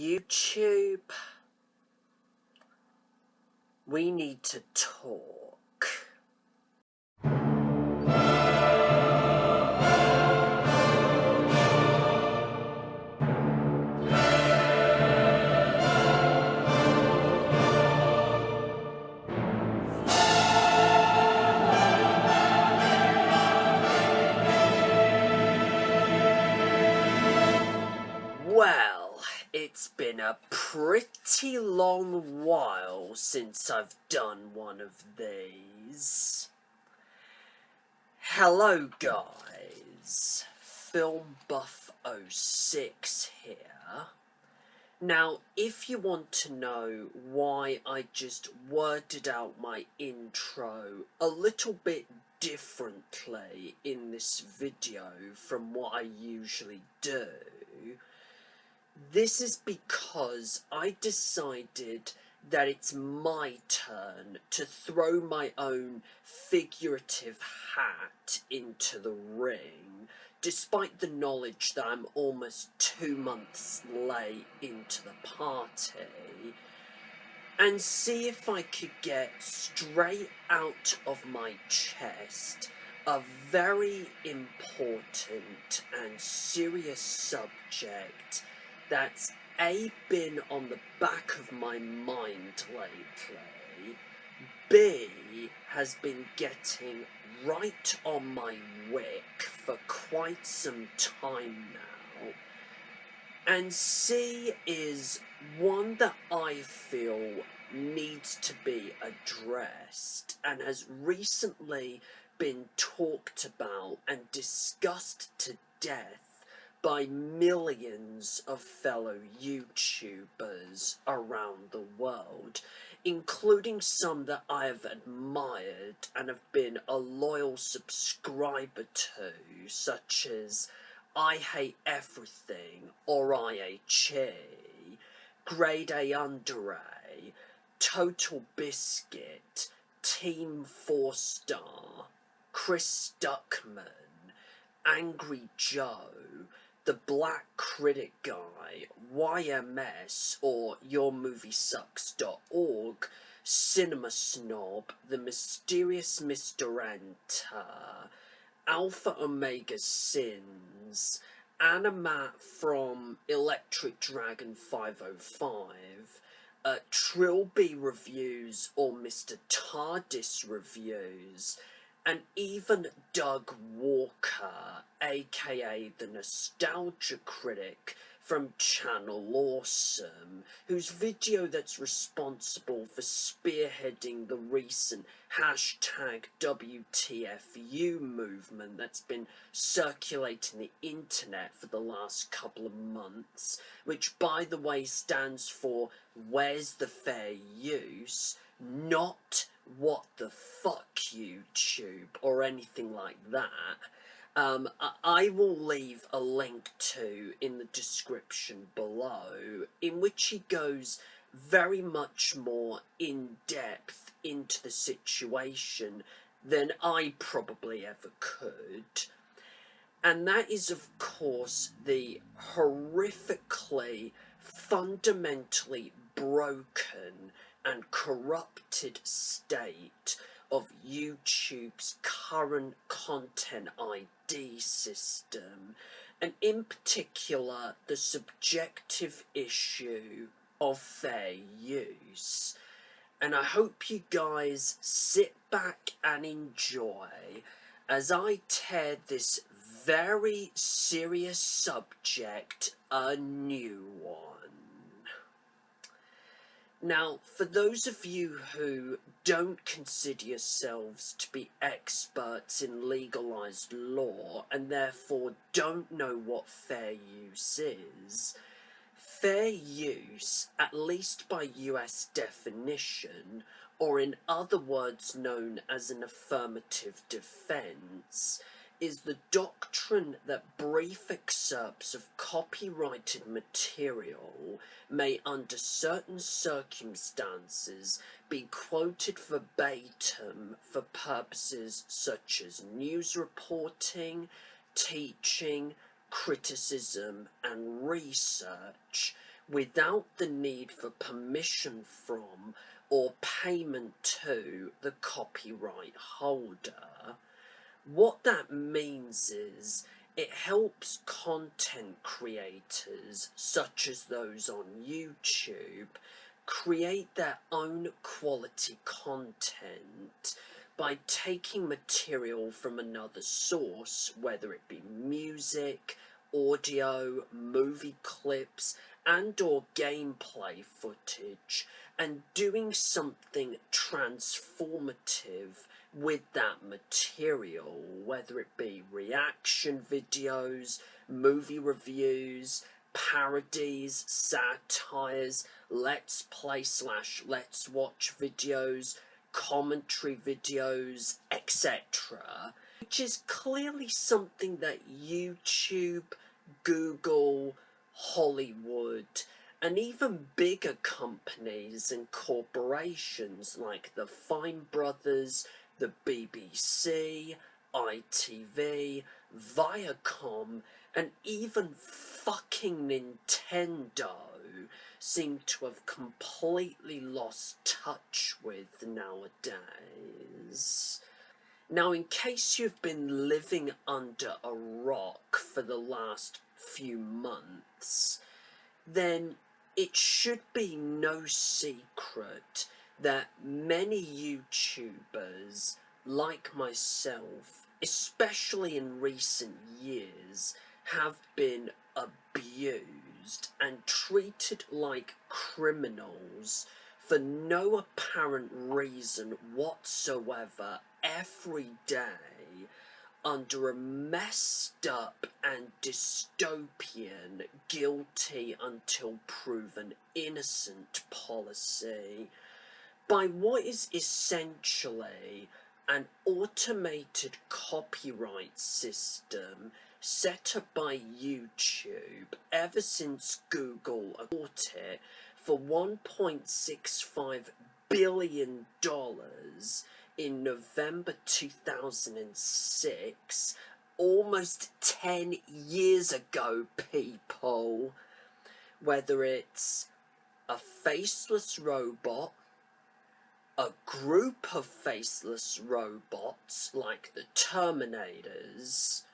YouTube, we need to talk. Well, it's been a pretty long while since I've done one of these. Hello guys, Film Buff 06 here. Now, if you want to know why I just worded out my intro a little bit differently in this video from what I usually do, this is because I decided that it's my turn to throw my own figurative hat into the ring, despite the knowledge that I'm almost 2 months late into the party, and see if I could get straight out of my chest a very important and serious subject that's A, been on the back of my mind lately, B, has been getting right on my wick for quite some time now, and C is one that I feel needs to be addressed and has recently been talked about and discussed to death by millions of fellow YouTubers around the world, including some that I have admired and have been a loyal subscriber to, such as I Hate Everything, or IHE, Grade A Under A, Total Biscuit, Team 4 Star, Chris Duckman, Angry Joe, The Black Critic Guy, YMS or YourMovieSucks.org, Cinema Snob, The Mysterious Mr. Enter, Alpha Omega Sins, Animat from Electric Dragon 505, Trilby Reviews or Mr. TARDIS Reviews, and even Doug Walker, aka the Nostalgia Critic from Channel Awesome, whose video that's responsible for spearheading the recent #WTFU movement that's been circulating the internet for the last couple of months, which by the way stands for Where's the Fair Use? Not What the Fuck YouTube, or anything like that. I will leave a link to in the description below, in which he goes very much more in depth into the situation than I probably ever could. And that is, of course, the horrifically, fundamentally broken and corrupted state of YouTube's current content ID system, and in particular the subjective issue of fair use. And I hope you guys sit back and enjoy as I tear this very serious subject a new one. Now, for those of you who don't consider yourselves to be experts in legalised law and therefore don't know what fair use is, fair use, at least by US definition, or in other words known as an affirmative defence, is the doctrine that brief excerpts of copyrighted material may, under certain circumstances, be quoted verbatim for purposes such as news reporting, teaching, criticism, and research, without the need for permission from or payment to the copyright holder. What that means is it helps content creators, such as those on YouTube, create their own quality content by taking material from another source, whether it be music, audio, movie clips, and or gameplay footage, and doing something transformative with that material, whether it be reaction videos, movie reviews, parodies, satires, let's play / let's watch videos, commentary videos, etc., which is clearly something that YouTube, Google, Hollywood, and even bigger companies and corporations like the Fine Brothers, the BBC, ITV, Viacom, and even fucking Nintendo seem to have completely lost touch with nowadays. Now, in case you've been living under a rock for the last few months, then it should be no secret that many YouTubers, like myself, especially in recent years, have been abused and treated like criminals for no apparent reason whatsoever every day, under a messed up and dystopian guilty until proven innocent policy, by what is essentially an automated copyright system set up by YouTube ever since Google bought it for $1.65 billion in November 2006, almost 10 years ago, people. Whether it's a faceless robot, a group of faceless robots like the Terminators,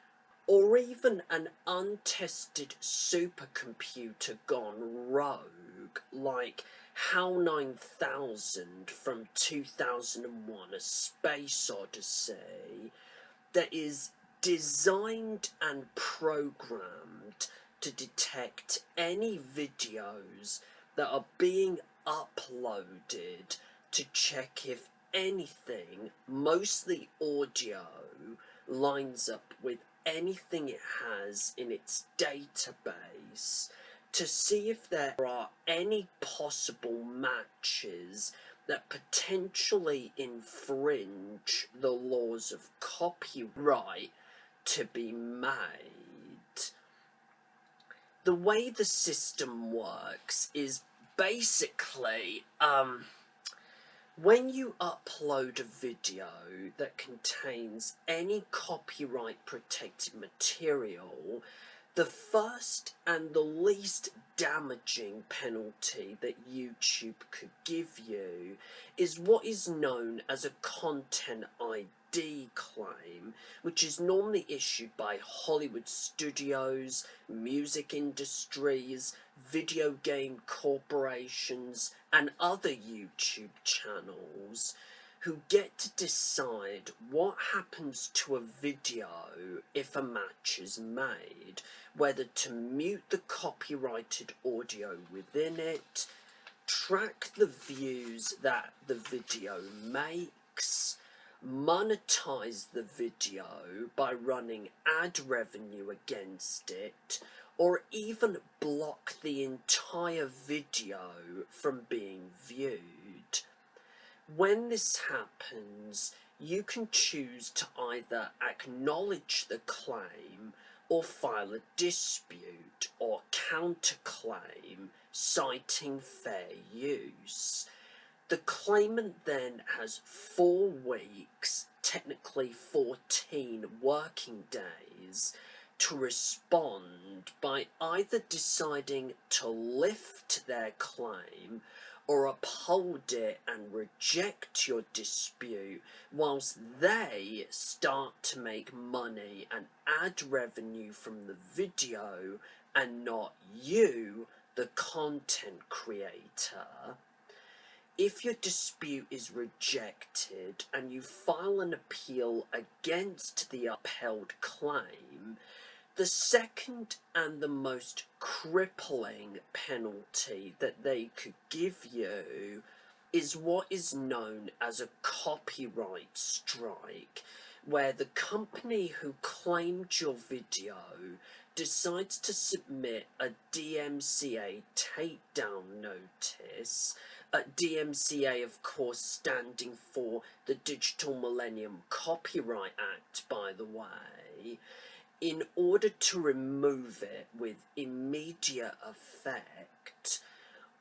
or even an untested supercomputer gone rogue like HAL 9000 from 2001: A Space Odyssey, that is designed and programmed to detect any videos that are being uploaded to check if anything, mostly audio, lines up with anything it has in its database, to see if there are any possible matches that potentially infringe the laws of copyright to be made. The way the system works is basically, when you upload a video that contains any copyright protected material, the first and the least damaging penalty that YouTube could give you is what is known as a Content ID claim, which is normally issued by Hollywood studios, music industries, video game corporations, and other YouTube channels, who get to decide what happens to a video if a match is made, whether to mute the copyrighted audio within it, track the views that the video makes, monetize the video by running ad revenue against it, or even block the entire video from being viewed. When this happens, you can choose to either acknowledge the claim or file a dispute or counterclaim citing fair use. The claimant then has 4 weeks, technically 14 working days, to respond by either deciding to lift their claim or uphold it and reject your dispute, whilst they start to make money and add revenue from the video and not you, the content creator. If your dispute is rejected and you file an appeal against the upheld claim, the second and the most crippling penalty that they could give you is what is known as a copyright strike, where the company who claimed your video decides to submit a DMCA takedown notice. DMCA, of course, standing for the Digital Millennium Copyright Act, by the way, in order to remove it with immediate effect.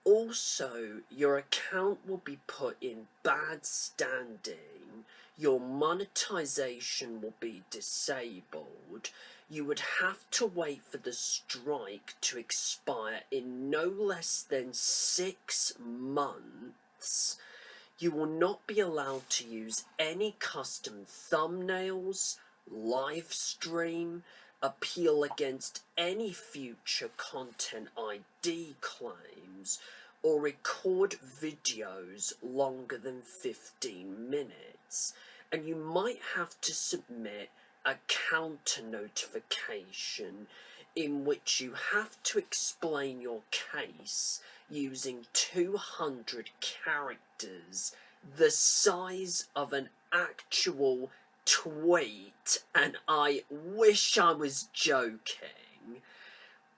Also, your account will be put in bad standing, your monetization will be disabled, you would have to wait for the strike to expire in no less than 6 months. You will not be allowed to use any custom thumbnails, live stream, appeal against any future content ID claims, or record videos longer than 15 minutes, and you might have to submit a counter notification in which you have to explain your case using 200 characters, the size of an actual tweet, and I wish I was joking.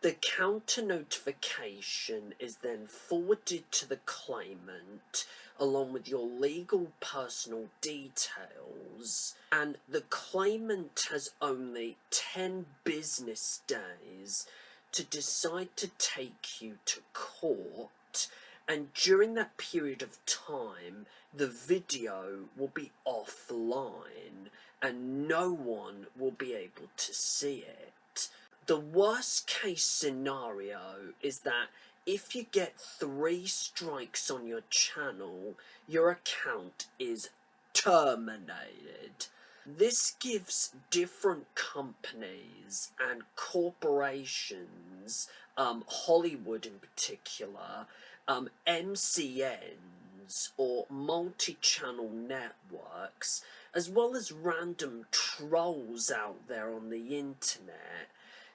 The counter notification is then forwarded to the claimant along with your legal personal details, and the claimant has only 10 business days to decide to take you to court, and during that period of time the video will be offline and no one will be able to see it. The worst case scenario is that if you get 3 strikes on your channel, your account is terminated. This gives different companies and corporations, Hollywood in particular, MCNs or multi-channel networks, as well as random trolls out there on the internet,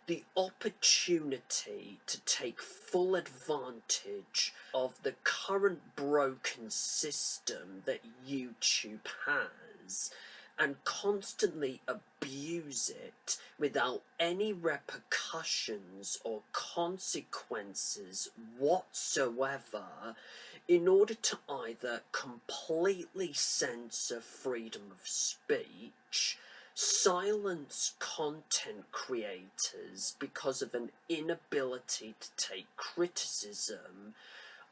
the opportunity to take full advantage of the current broken system that YouTube has and constantly abuse it without any repercussions or consequences whatsoever, in order to either completely censor freedom of speech, silence content creators because of an inability to take criticism,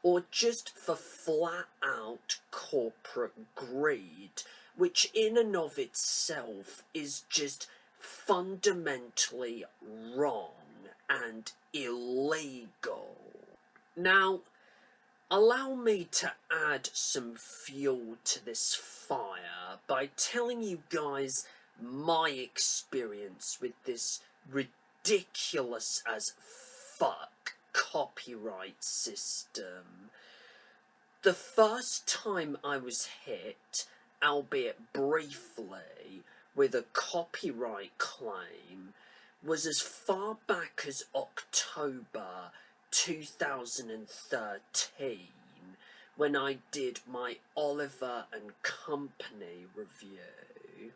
or just for flat out corporate greed, which in and of itself is just fundamentally wrong and illegal. Now, allow me to add some fuel to this fire by telling you guys my experience with this ridiculous as fuck copyright system. The first time I was hit, albeit briefly, with a copyright claim was as far back as October 2013, when I did my Oliver and Company review.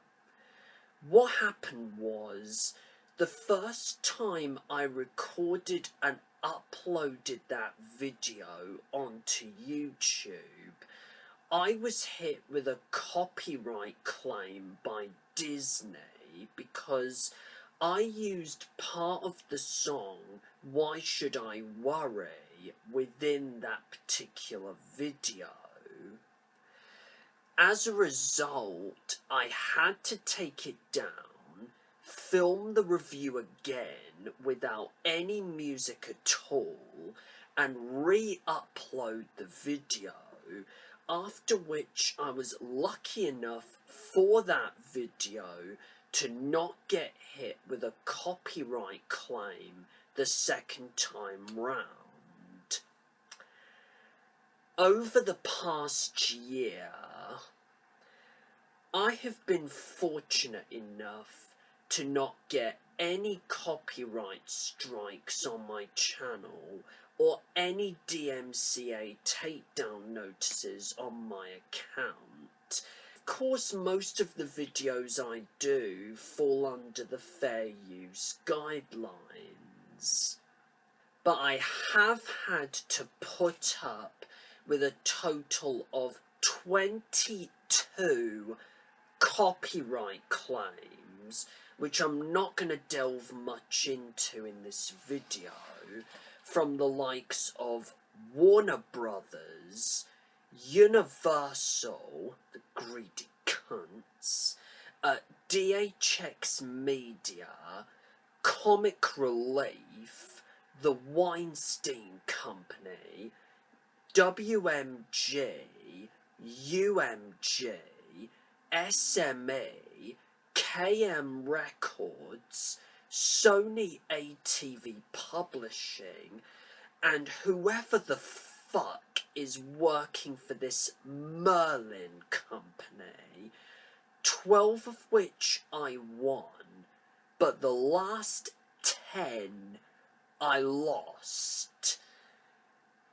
What happened was, the first time I recorded and uploaded that video onto YouTube, I was hit with a copyright claim by Disney because I used part of the song "Why Should I Worry" within that particular video. As a result, I had to take it down, film the review again without any music at all, and re-upload the video, after which I was lucky enough for that video to not get hit with a copyright claim the second time round. Over the past year, I have been fortunate enough to not get any copyright strikes on my channel or any DMCA takedown notices on my account. Of course, most of the videos I do fall under the fair use guidelines, but I have had to put up with a total of 22 copyright claims, which I'm not going to delve much into in this video, from the likes of Warner Brothers, Universal, the greedy cunts, DHX Media, Comic Relief, The Weinstein Company, WMG, UMG, SMA, KM Records, Sony ATV Publishing, and whoever the fuck is working for this Merlin company, 12 of which I won, but the last 10 I lost.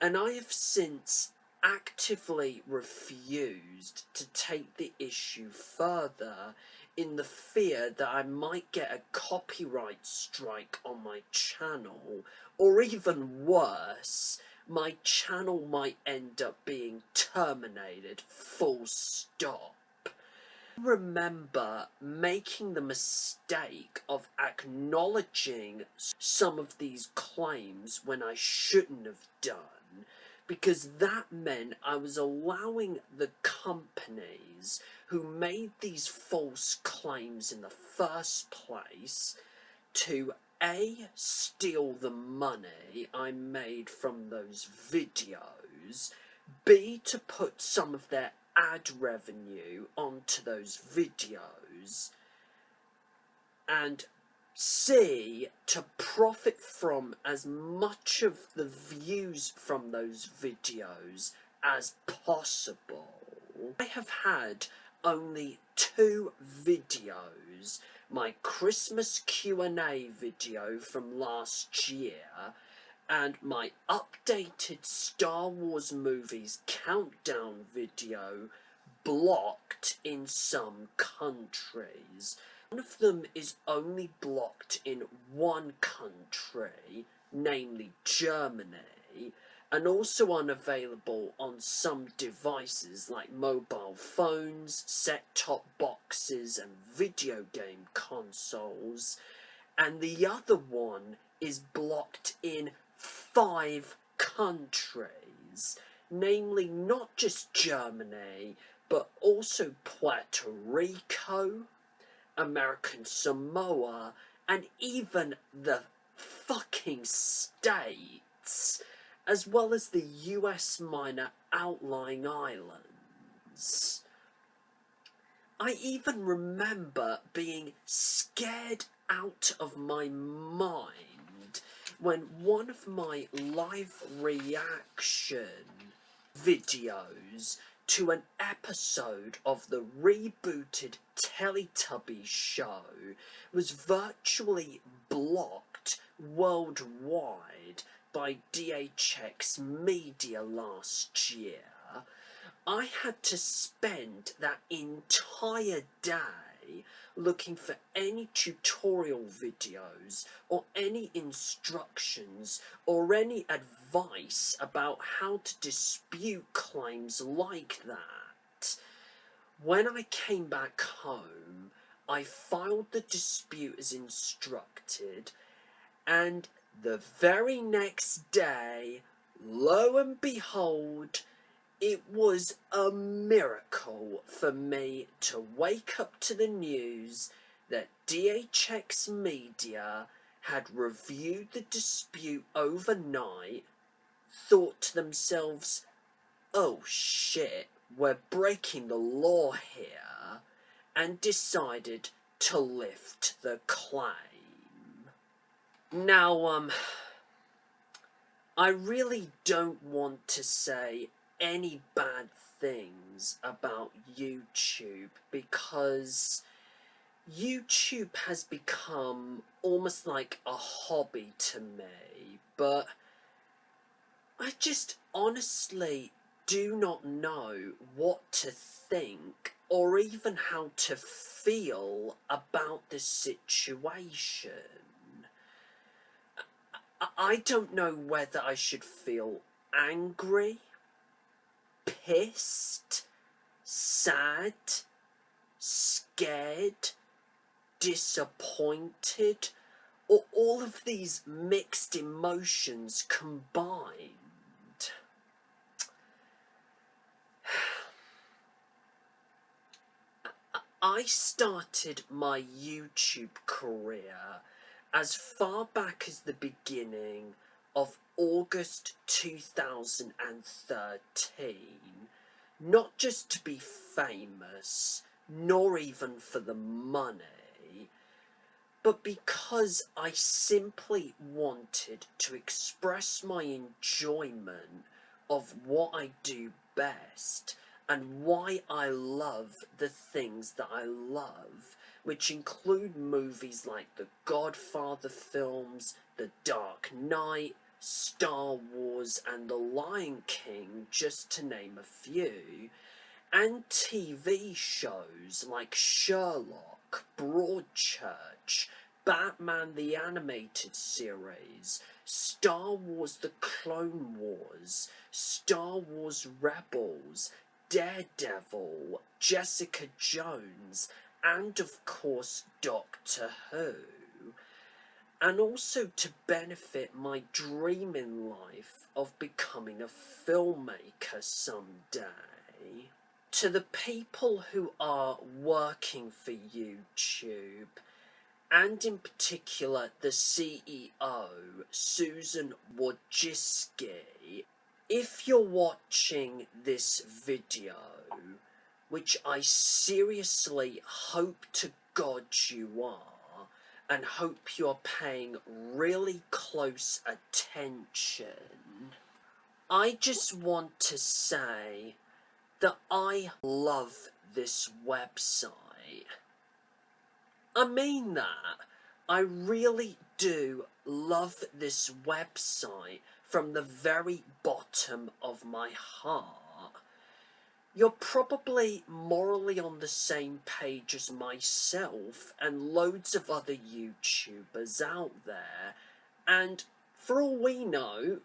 And I have since actively refused to take the issue further in the fear that I might get a copyright strike on my channel, or even worse, my channel might end up being terminated, full stop. I remember making the mistake of acknowledging some of these claims when I shouldn't have done, because that meant I was allowing the companies who made these false claims in the first place to A, steal the money I made from those videos, B, to put some of their ad revenue onto those videos, and C, to profit from as much of the views from those videos as possible. I have had only 2 videos, my Christmas Q&A video from last year and my updated Star Wars movies countdown video, blocked in some countries. One of them is only blocked in one country, namely Germany, and also unavailable on some devices like mobile phones, set-top boxes and video game consoles, and the other one is blocked in 5 countries, namely not just Germany, but also Puerto Rico, American Samoa, and even the fucking States, as well as the US minor outlying islands. I even remember being scared out of my mind when one of my live reaction videos to an episode of the rebooted Teletubbies show was virtually blocked worldwide by DHX Media last year. I had to spend that entire day looking for any tutorial videos or any instructions or any advice about how to dispute claims like that. When I came back home, I filed the dispute as instructed, and the very next day, lo and behold, it was a miracle for me to wake up to the news that DHX Media had reviewed the dispute overnight, thought to themselves, oh shit, we're breaking the law here, and decided to lift the claim. Now, I really don't want to say any bad things about YouTube, because YouTube has become almost like a hobby to me, but I just honestly do not know what to think or even how to feel about the situation. I don't know whether I should feel angry, pissed, sad, scared, disappointed, or all of these mixed emotions combined. I started my YouTube career as far back as the beginning of August 2013, not just to be famous, nor even for the money, but because I simply wanted to express my enjoyment of what I do best and why I love the things that I love, which include movies like the Godfather films, The Dark Knight, Star Wars and The Lion King, just to name a few, and TV shows like Sherlock, Broadchurch, Batman the Animated Series, Star Wars The Clone Wars, Star Wars Rebels, Daredevil, Jessica Jones, and of course Doctor Who. And also to benefit my dream in life of becoming a filmmaker someday. To the people who are working for YouTube, and in particular the CEO, Susan Wojcicki, if you're watching this video, which I seriously hope to God you are, and hope you're paying really close attention, I just want to say that I love this website. I mean that. I really do love this website from the very bottom of my heart. You're probably morally on the same page as myself and loads of other YouTubers out there, and for all we know,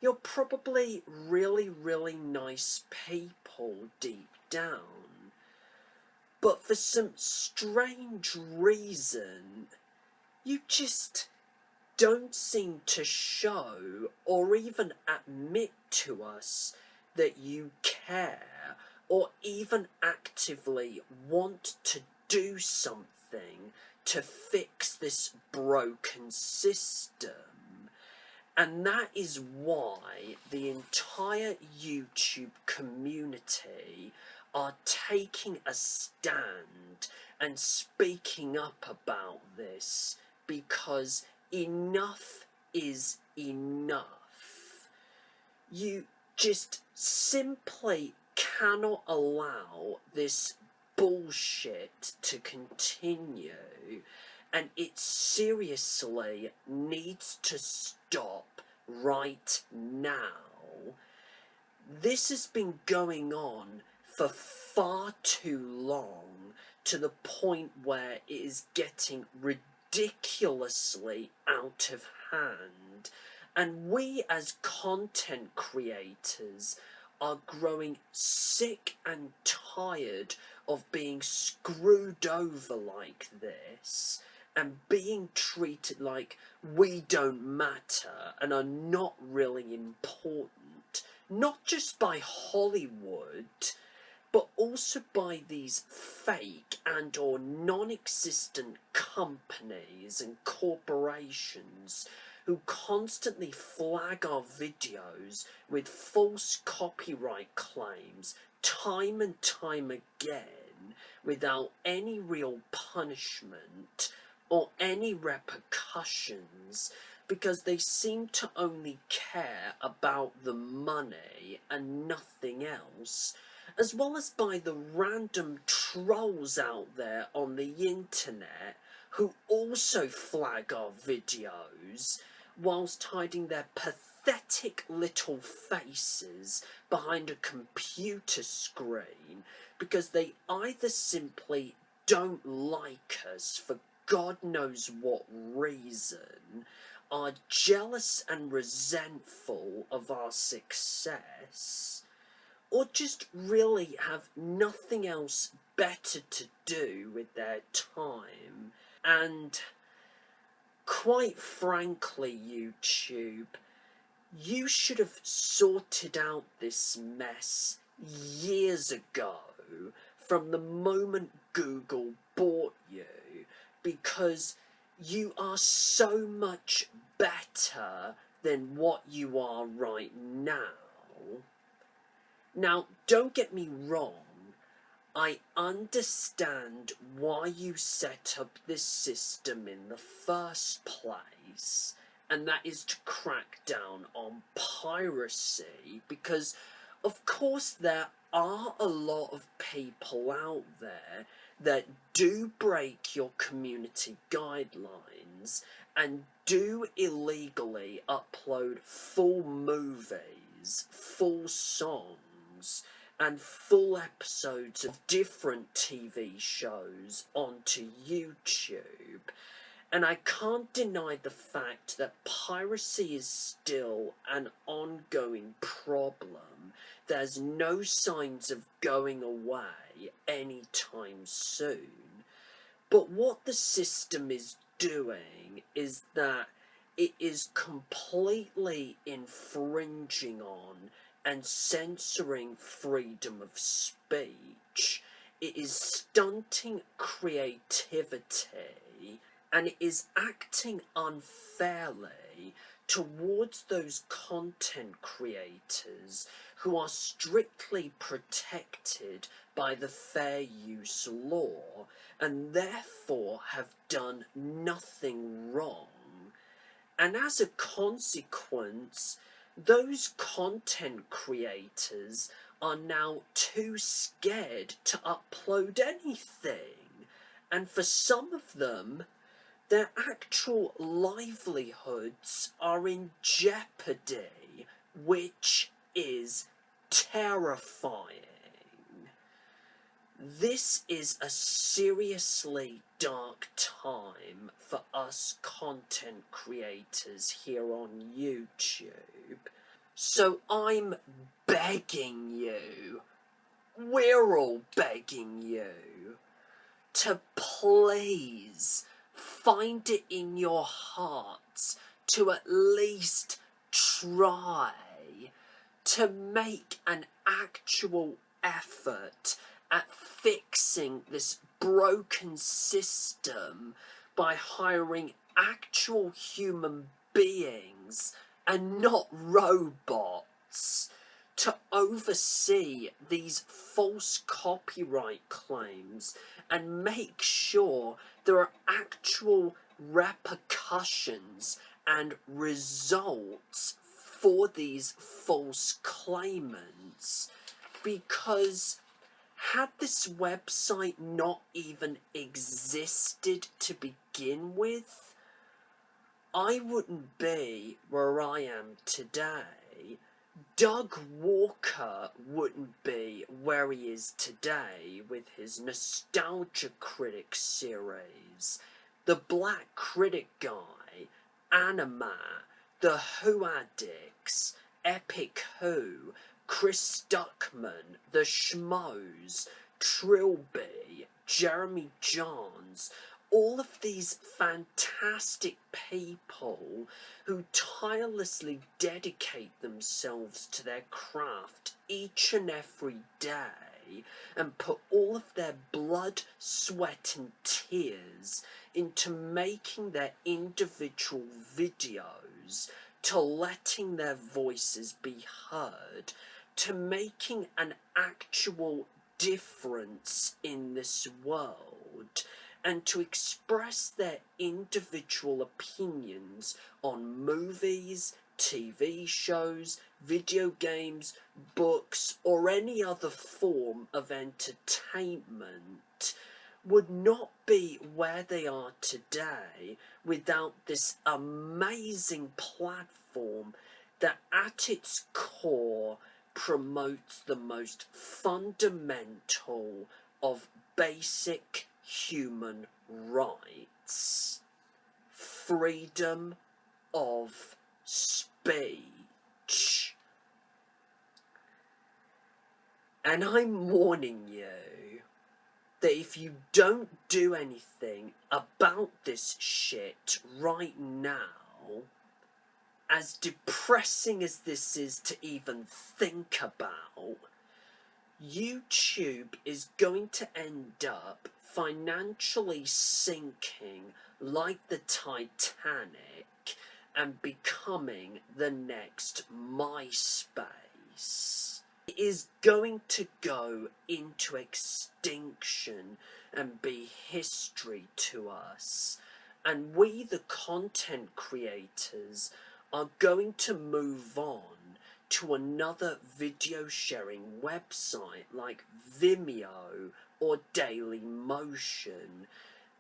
you're probably really, really nice people deep down. But for some strange reason, you just don't seem to show or even admit to us that you care or even actively want to do something to fix this broken system. And that is why the entire YouTube community are taking a stand and speaking up about this, because enough is enough. You just simply cannot allow this bullshit to continue, and it seriously needs to stop right now. This has been going on for far too long, to the point where it is getting ridiculously out of hand, and we as content creators are growing sick and tired of being screwed over like this and being treated like we don't matter and are not really important, not just by Hollywood, but also by these fake and or non-existent companies and corporations who constantly flag our videos with false copyright claims time and time again without any real punishment or any repercussions, because they seem to only care about the money and nothing else, as well as by the random trolls out there on the internet who also flag our videos whilst hiding their pathetic little faces behind a computer screen because they either simply don't like us for God knows what reason, are jealous and resentful of our success, or just really have nothing else better to do with their time. And quite frankly, YouTube, you should have sorted out this mess years ago from the moment Google bought you, because you are so much better than what you are right now. Now, don't get me wrong, I understand why you set up this system in the first place, and that is to crack down on piracy, because of course there are a lot of people out there that do break your community guidelines and do illegally upload full movies, full songs, and full episodes of different TV shows onto YouTube. And I can't deny the fact that piracy is still an ongoing problem. There's no signs of going away anytime soon. But what the system is doing is that it is completely infringing on and censoring freedom of speech. It is stunting creativity, and it is acting unfairly towards those content creators who are strictly protected by the fair use law and therefore have done nothing wrong. And as a consequence, those content creators are now too scared to upload anything, and for some of them, their actual livelihoods are in jeopardy, which is terrifying. This is a seriously dark time for us content creators here on YouTube. So I'm begging you, we're all begging you, to please find it in your hearts to at least try to make an actual effort at fixing this broken system by hiring actual human beings and not robots to oversee these false copyright claims and make sure there are actual repercussions and results for these false claimants. Because had this website not even existed to begin with, I wouldn't be where I am today. Doug Walker wouldn't be where he is today with his Nostalgia Critic series, The Black Critic Guy, Anima, The Who Addicts, Epic Who, Chris Stuckman, The Schmoes, Trilby, Jeremy Johns, all of these fantastic people who tirelessly dedicate themselves to their craft each and every day and put all of their blood, sweat and tears into making their individual videos, to letting their voices be heard, to making an actual difference in this world, and to express their individual opinions on movies, TV shows, video games, books, or any other form of entertainment, would not be where they are today without this amazing platform that at its core promotes the most fundamental of basic human rights: freedom of speech. And I'm warning you that if you don't do anything about this shit right now, as depressing as this is to even think about, YouTube is going to end up financially sinking like the Titanic and becoming the next MySpace. It is going to go into extinction and be history to us, and we, the content creators, are going to move on to another video sharing website like Vimeo or Dailymotion,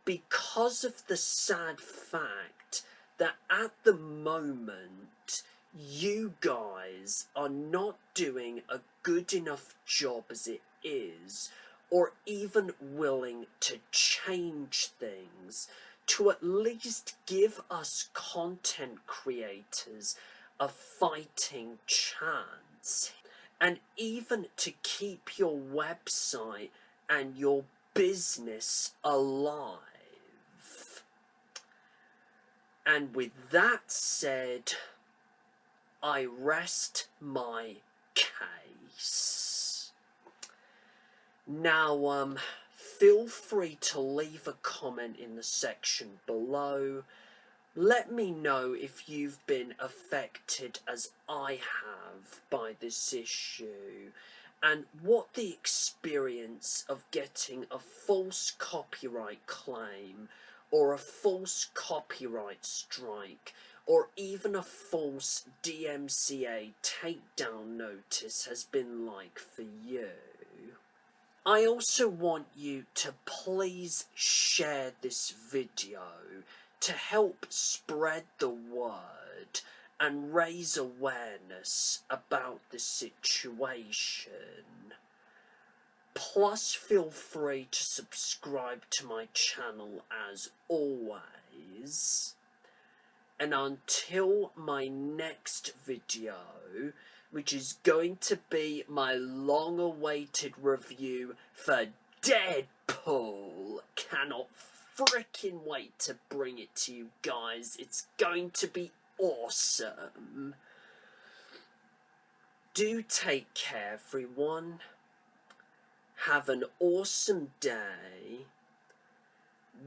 because of the sad fact that at the moment you guys are not doing a good enough job as it is, or even willing to change things to at least give us content creators a fighting chance, and even to keep your website and your business alive. And with that said, I rest my case. Now, feel free to leave a comment in the section below. Let me know if you've been affected as I have by this issue, and what the experience of getting a false copyright claim, or a false copyright strike, or even a false DMCA takedown notice has been like for you. I also want you to please share this video to help spread the word and raise awareness about the situation. Plus, feel free to subscribe to my channel as always. And until my next video, which is going to be my long-awaited review for Deadpool, cannot freaking wait to bring it to you guys. It's going to be awesome. Do take care, everyone. Have an awesome day.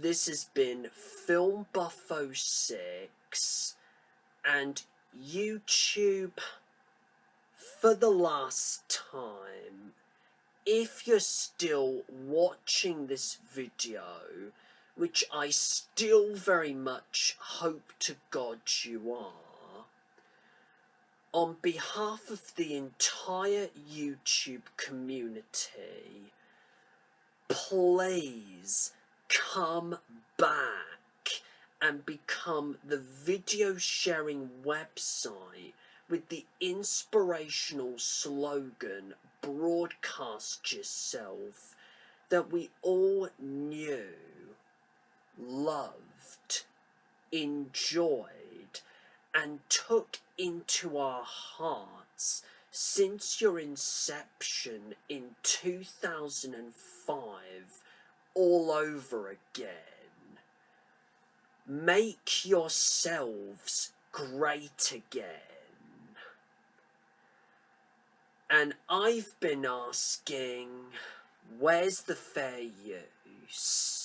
This has been FilmBuff06 and YouTube. For the last time, if you're still watching this video, which I still very much hope to God you are, on behalf of the entire YouTube community, please come back and become the video sharing website with the inspirational slogan, broadcast yourself, that we all knew, loved, enjoyed, and took into our hearts since your inception in 2005 all over again. Make yourselves great again. And I've been asking, Where's the fair use?